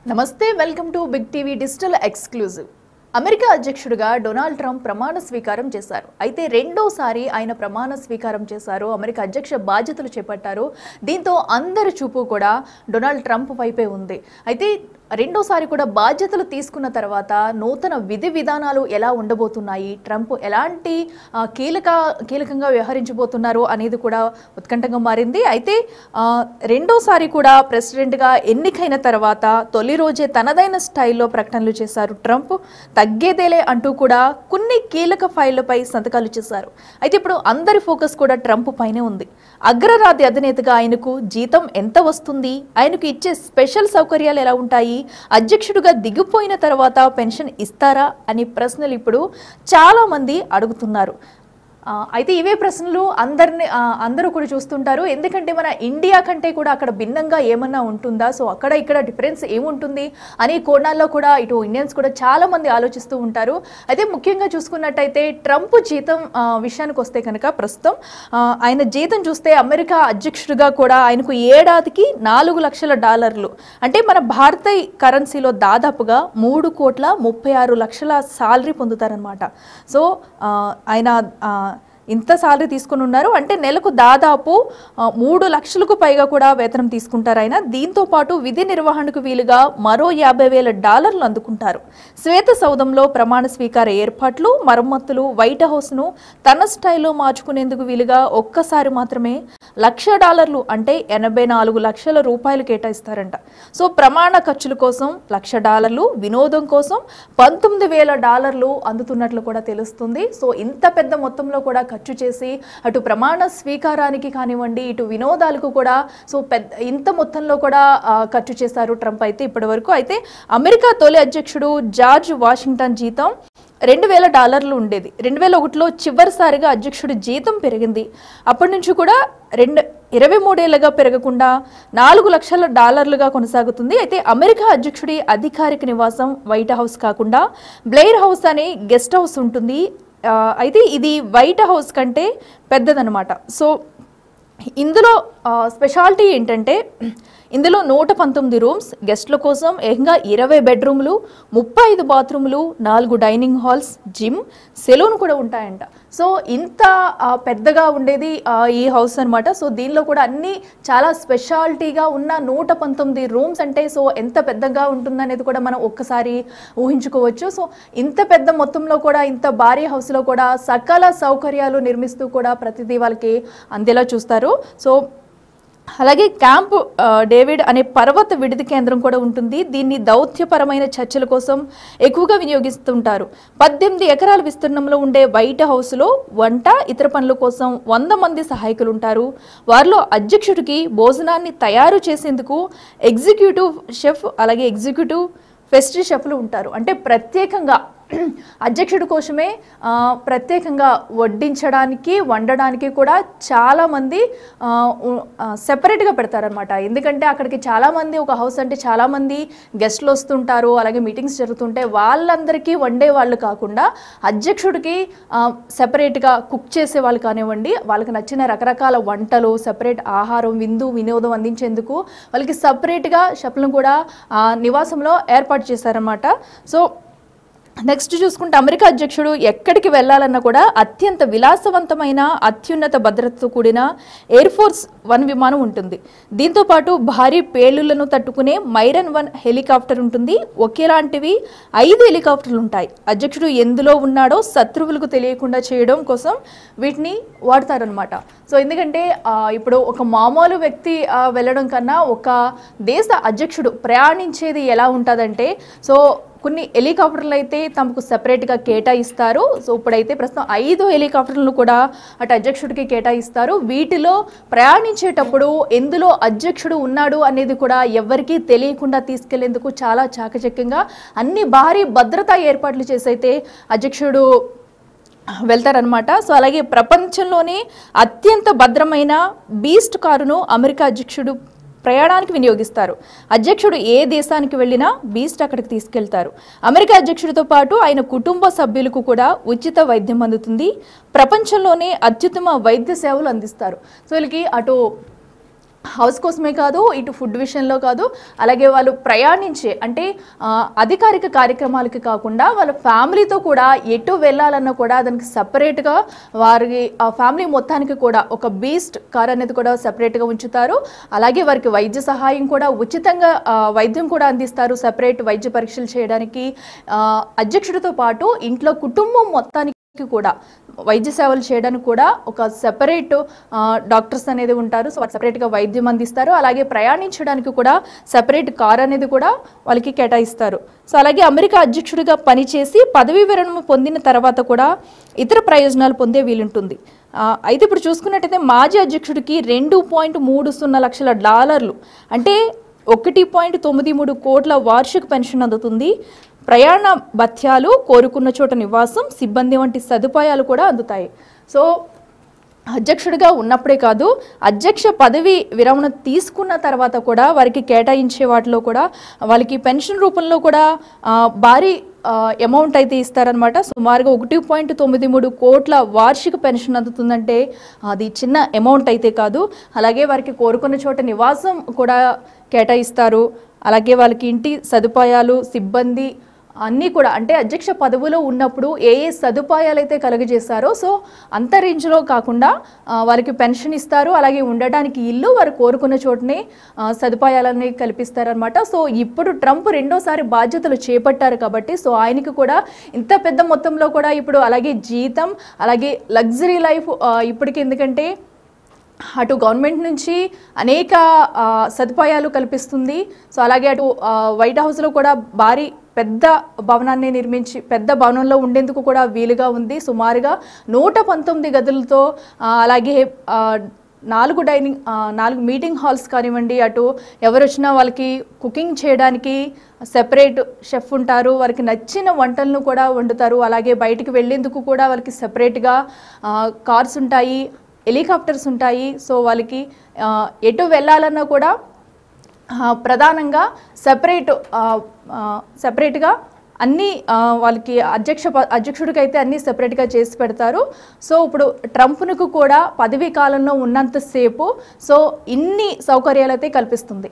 నమస్తే welcome to Big TV digital exclusive. America అధ్యక్షుడిగా Donald Trump ప్రమాణ స్వీకారం చేశారు. అయితే రెండోసారి ఆయన ప్రమాణ స్వీకారం చేశారు, అమెరికా అధ్యక్ష బాధ్యతలు చేపట్టారు. దీంతో అందరి చూపు కూడా డొనాల్డ్ ట్రంప్ వైపే ఉంది. అయితే రెండోసారి కూడా బాధ్యతలు తీసుకున్న తర్వాత నూతన విధి విధానాలు ఎలా ఉండబోతున్నాయి, ట్రంప్ ఎలాంటి కీలకంగా వ్యవహరించబోతున్నారు అనేది కూడా ఉత్కంఠంగా మారింది. అయితే రెండోసారి కూడా ప్రెసిడెంట్గా ఎన్నికైన తర్వాత తొలి రోజే తనదైన స్టైల్లో ప్రకటనలు చేశారు ట్రంప్. తగ్గేదేలే అంటూ కూడా కొన్ని కీలక ఫైళ్లపై సంతకాలు చేశారు. అయితే ఇప్పుడు అందరి ఫోకస్ కూడా ట్రంప్ పైనే ఉంది. అగ్రరాజ్య అధినేతగా ఆయనకు జీతం ఎంత వస్తుంది, ఆయనకు ఇచ్చే స్పెషల్ సౌకర్యాలు ఎలా ఉంటాయి, అధ్యక్షుడిగా దిగిపోయిన తర్వాత పెన్షన్ ఇస్తారా అని ప్రశ్నలు ఇప్పుడు చాలా మంది అడుగుతున్నారు. అయితే ఇవే ప్రశ్నలు అందరూ కూడా చూస్తుంటారు. ఎందుకంటే మన ఇండియా కంటే కూడా అక్కడ భిన్నంగా ఏమన్నా ఉంటుందా, సో అక్కడ ఇక్కడ డిఫరెన్స్ ఏముంటుంది అనే కోణాల్లో కూడా ఇటు ఇండియన్స్ కూడా చాలా మంది ఆలోచిస్తూ ఉంటారు. అయితే ముఖ్యంగా చూసుకున్నట్టయితే ట్రంప్ జీతం విషయానికి వస్తే కనుక ప్రస్తుతం ఆయన జీతం చూస్తే అమెరికా అధ్యక్షుడిగా కూడా ఆయనకు ఏడాదికి $4 లక్షల, అంటే మన భారతీయ కరెన్సీలో దాదాపుగా 3,36,00,000 సాలరీ పొందుతారనమాట. సో ఆయన ఇంత సాలరీ తీసుకుని ఉన్నారు. అంటే నెలకు దాదాపు 3 లక్షలకు పైగా కూడా వేతనం తీసుకుంటారు ఆయన. దీంతో పాటు విధి నిర్వహణకు వీలుగా మరో $50,000 అందుకుంటారు. శ్వేత సౌధంలో ప్రమాణ స్వీకార ఏర్పాట్లు, మరమ్మతులు, వైట్ హౌస్ను తన స్టైల్లో మార్చుకునేందుకు వీలుగా ఒక్కసారి మాత్రమే $1,00,000 అంటే $84 లక్షల కేటాయిస్తారంట. సో ప్రమాణ ఖర్చుల కోసం $1,00,000, వినోదం కోసం $19,000 అందుతున్నట్లు కూడా తెలుస్తుంది. సో ఇంత పెద్ద మొత్తంలో కూడా ఖర్చు చేసి అటు ప్రమాణ స్వీకారానికి కానివ్వండి, ఇటు వినోదాలకు కూడా సో ఇంత మొత్తంలో కూడా ఖర్చు చేశారు ట్రంప్ అయితే ఇప్పటి వరకు. అయితే అమెరికా తొలి అధ్యక్షుడు జార్జ్ వాషింగ్టన్ జీతం $2,000 ఉండేది. 2001లో చివరిసారిగా అధ్యక్షుడి జీతం పెరిగింది. అప్పటి నుంచి కూడా 23 ఏళ్లుగా పెరగకుండా $4 లక్షల కొనసాగుతుంది. అయితే అమెరికా అధ్యక్షుడి అధికారిక నివాసం వైట్ హౌస్ కాకుండా బ్లెయిర్ హౌస్ అనే గెస్ట్ హౌస్ ఉంటుంది. అయితే ఇది వైట్ హౌస్ కంటే పెద్దదనమాట. సో ఇందులో స్పెషాలిటీ ఏంటంటే ఇందులో 119 రూమ్స్, గెస్ట్ల కోసం ఏకంగా 20 బెడ్రూమ్లు, 35 బాత్రూమ్లు, 4 డైనింగ్ హాల్స్, జిమ్, సెలూన్ కూడా ఉంటాయంట. సో ఇంత పెద్దగా ఉండేది ఈ హౌస్ అనమాట. సో దీనిలో కూడా అన్ని చాలా స్పెషాలిటీగా ఉన్న 119 రూమ్స్ అంటే సో ఎంత పెద్దగా ఉంటుందనేది కూడా మనం ఒక్కసారి ఊహించుకోవచ్చు. సో ఇంత పెద్ద మొత్తంలో కూడా ఇంత భారీ హౌస్లో కూడా సకల సౌకర్యాలు నిర్మిస్తూ కూడా ప్రతిదీ వాళ్ళకి అందేలా చూస్తారు. సో అలాగే క్యాంప్ డేవిడ్ అనే పర్వత విడిది కేంద్రం కూడా ఉంటుంది. దీన్ని దౌత్యపరమైన చర్చల కోసం ఎక్కువగా వినియోగిస్తుంటారు. 18 ఎకరాల విస్తీర్ణంలో ఉండే వైట్ హౌస్లో వంట, ఇతర పనుల కోసం 100 మంది సహాయకులు ఉంటారు. వారిలో అధ్యక్షుడికి భోజనాన్ని తయారు చేసేందుకు ఎగ్జిక్యూటివ్ షెఫ్, అలాగే ఎగ్జిక్యూటివ్ పెస్ట్రీ షెఫ్లు ఉంటారు. అంటే ప్రత్యేకంగా అధ్యక్షుడి కోసమే ప్రత్యేకంగా వడ్డించడానికి, వండడానికి కూడా చాలామంది సెపరేట్గా పెడతారనమాట. ఎందుకంటే అక్కడికి చాలామంది, ఒక హౌస్ అంటే చాలామంది గెస్ట్లు వస్తుంటారు, అలాగే మీటింగ్స్ జరుగుతుంటే వాళ్ళందరికీ వండే వాళ్ళు కాకుండా అధ్యక్షుడికి సెపరేట్గా కుక్ చేసే వాళ్ళు కానివ్వండి, వాళ్ళకి నచ్చిన రకరకాల వంటలు, సెపరేట్ ఆహారం, వినోదం అందించేందుకు వాళ్ళకి సపరేట్గా షెఫ్లను కూడా నివాసంలో ఏర్పాటు చేశారన్నమాట. సో నెక్స్ట్ చూసుకుంటే అమెరికా అధ్యక్షుడు ఎక్కడికి వెళ్ళాలన్నా కూడా అత్యంత విలాసవంతమైన, అత్యున్నత భద్రతతో కూడిన ఎయిర్ ఫోర్స్ 1 విమానం ఉంటుంది. దీంతోపాటు భారీ పేలుళ్లను తట్టుకునే మైరన్ 1 హెలికాప్టర్ ఉంటుంది. ఒకేలాంటివి 5 హెలికాప్టర్లు ఉంటాయి. అధ్యక్షుడు ఎందులో ఉన్నాడో శత్రువులకు తెలియకుండా చేయడం కోసం వీటిని వాడతారనమాట. సో ఎందుకంటే ఇప్పుడు ఒక మామూలు వ్యక్తి వెళ్ళడం కన్నా ఒక దేశ అధ్యక్షుడు ప్రయాణించేది ఎలా ఉంటుందంటే, సో కొన్ని హెలికాప్టర్లు అయితే తమకు సెపరేట్గా కేటాయిస్తారు. సో ఇప్పుడైతే ప్రస్తుతం 5 హెలికాప్టర్లను కూడా అటు అధ్యక్షుడికి కేటాయిస్తారు. వీటిలో ప్రయాణించేటప్పుడు ఎందులో అధ్యక్షుడు ఉన్నాడు అనేది కూడా ఎవరికీ తెలియకుండా తీసుకెళ్లేందుకు చాలా చాకచక్యంగా అన్ని భారీ భద్రతా ఏర్పాట్లు చేసి అయితే అధ్యక్షుడు వెళ్తారనమాట. సో అలాగే ప్రపంచంలోనే అత్యంత భద్రమైన బీస్ట్ కారును అమెరికా అధ్యక్షుడు ప్రయాణానికి వినియోగిస్తారు. అధ్యక్షుడు ఏ దేశానికి వెళ్ళినా బీస్ట్ అక్కడికి తీసుకెళ్తారు. అమెరికా అధ్యక్షుడితో పాటు ఆయన కుటుంబ సభ్యులకు కూడా ఉచిత వైద్యం అందుతుంది. ప్రపంచంలోనే అత్యుత్తమ వైద్య సేవలు అందిస్తారు. సో వీళ్ళకి అటు హౌస్ కోసమే కాదు, ఇటు ఫుడ్ విషయంలో కాదు, అలాగే వాళ్ళు ప్రయాణించే అంటే అధికారిక కార్యక్రమాలకి కాకుండా వాళ్ళ ఫ్యామిలీతో కూడా ఎటు వెళ్ళాలన్నా కూడా దానికి సపరేట్గా వారి ఫ్యామిలీ మొత్తానికి కూడా ఒక బీస్ట్ కార్ అనేది కూడా సపరేట్గా ఉంచుతారు. అలాగే వారికి వైద్య సహాయం కూడా ఉచితంగా వైద్యం కూడా అందిస్తారు. సపరేట్ వైద్య పరీక్షలు చేయడానికి అధ్యక్షుడితో పాటు ఇంట్లో కుటుంబం మొత్తానికి కూడా వైద్య సేవలు చేయడానికి కూడా ఒక సెపరేట్ డాక్టర్స్ అనేది ఉంటారు. సో సెపరేట్గా వైద్యం అందిస్తారు. అలాగే ప్రయాణించడానికి కూడా సెపరేట్ కార్ అనేది కూడా వాళ్ళకి కేటాయిస్తారు. సో అలాగే అమెరికా అధ్యక్షుడిగా పనిచేసి పదవీ విరమణ పొందిన తర్వాత కూడా ఇతర ప్రయోజనాలు పొందే వీలుంటుంది. అయితే ఇప్పుడు చూసుకున్నట్టయితే మాజీ అధ్యక్షుడికి $2.30 లక్షల అంటే 1.93 కోట్ల వార్షిక పెన్షన్ అందుతుంది. ప్రయాణ భత్యాలు, కోరుకున్న చోట నివాసం, సిబ్బంది వంటి సదుపాయాలు కూడా అందుతాయి. సో అధ్యక్షుడిగా ఉన్నప్పుడే కాదు, అధ్యక్ష పదవి విరమణ తీసుకున్న తర్వాత కూడా వారికి కేటాయించే వాటిలో కూడా వాళ్ళకి పెన్షన్ రూపంలో కూడా భారీ అమౌంట్ అయితే ఇస్తారనమాట. సుమారుగా 1.93 కోట్ల వార్షిక పెన్షన్ అందుతుందంటే అది చిన్న అమౌంట్ అయితే కాదు. అలాగే వారికి కోరుకున్న చోట నివాసం కూడా కేటాయిస్తారు. అలాగే వాళ్ళకి ఇంటి సదుపాయాలు, సిబ్బంది అన్నీ కూడా అంటే అధ్యక్ష పదవిలో ఉన్నప్పుడు ఏ సదుపాయాలు అయితే కలుగజేస్తారో సో అంత రేంజ్లో కాకుండా వారికి పెన్షన్ ఇస్తారు. అలాగే ఉండడానికి ఇల్లు, వారు కోరుకున్న చోటనే సదుపాయాలన్నీ కల్పిస్తారనమాట. సో ఇప్పుడు ట్రంప్ రెండోసారి బాధ్యతలు చేపట్టారు కాబట్టి సో ఆయనకి కూడా ఇంత పెద్ద మొత్తంలో కూడా ఇప్పుడు అలాగే జీతం, అలాగే లగ్జరీ లైఫ్ ఇప్పటికి ఎందుకంటే అటు గవర్నమెంట్ నుంచి అనేక సదుపాయాలు కల్పిస్తుంది. సో అలాగే అటు వైట్ హౌస్లో కూడా భారీ పెద్ద భవనాన్ని నిర్మించి పెద్ద భవనంలో ఉండేందుకు కూడా వీలుగా ఉంది. సుమారుగా 119 గదులతో అలాగే 4 మీటింగ్ హాల్స్ కానివ్వండి, అటు ఎవరు వచ్చినా వాళ్ళకి కుకింగ్ చేయడానికి సెపరేట్ షెఫ్ ఉంటారు. వారికి నచ్చిన వంటలను కూడా వండుతారు. అలాగే బయటికి వెళ్ళేందుకు కూడా వాళ్ళకి సెపరేట్గా కార్స్ ఉంటాయి, హెలికాప్టర్స్ ఉంటాయి. సో వాళ్ళకి ఎటు వెళ్ళాలన్నా కూడా ప్రధానంగా సెపరేట్గా అన్నీ వాళ్ళకి అధ్యక్షుడికి అయితే అన్నీ సెపరేట్గా చేసి పెడతారు. సో ఇప్పుడు ట్రంప్కు కూడా పదవీ కాలంలో ఉన్నంతసేపు సో ఇన్ని సౌకర్యాలు అయితే కల్పిస్తుంది.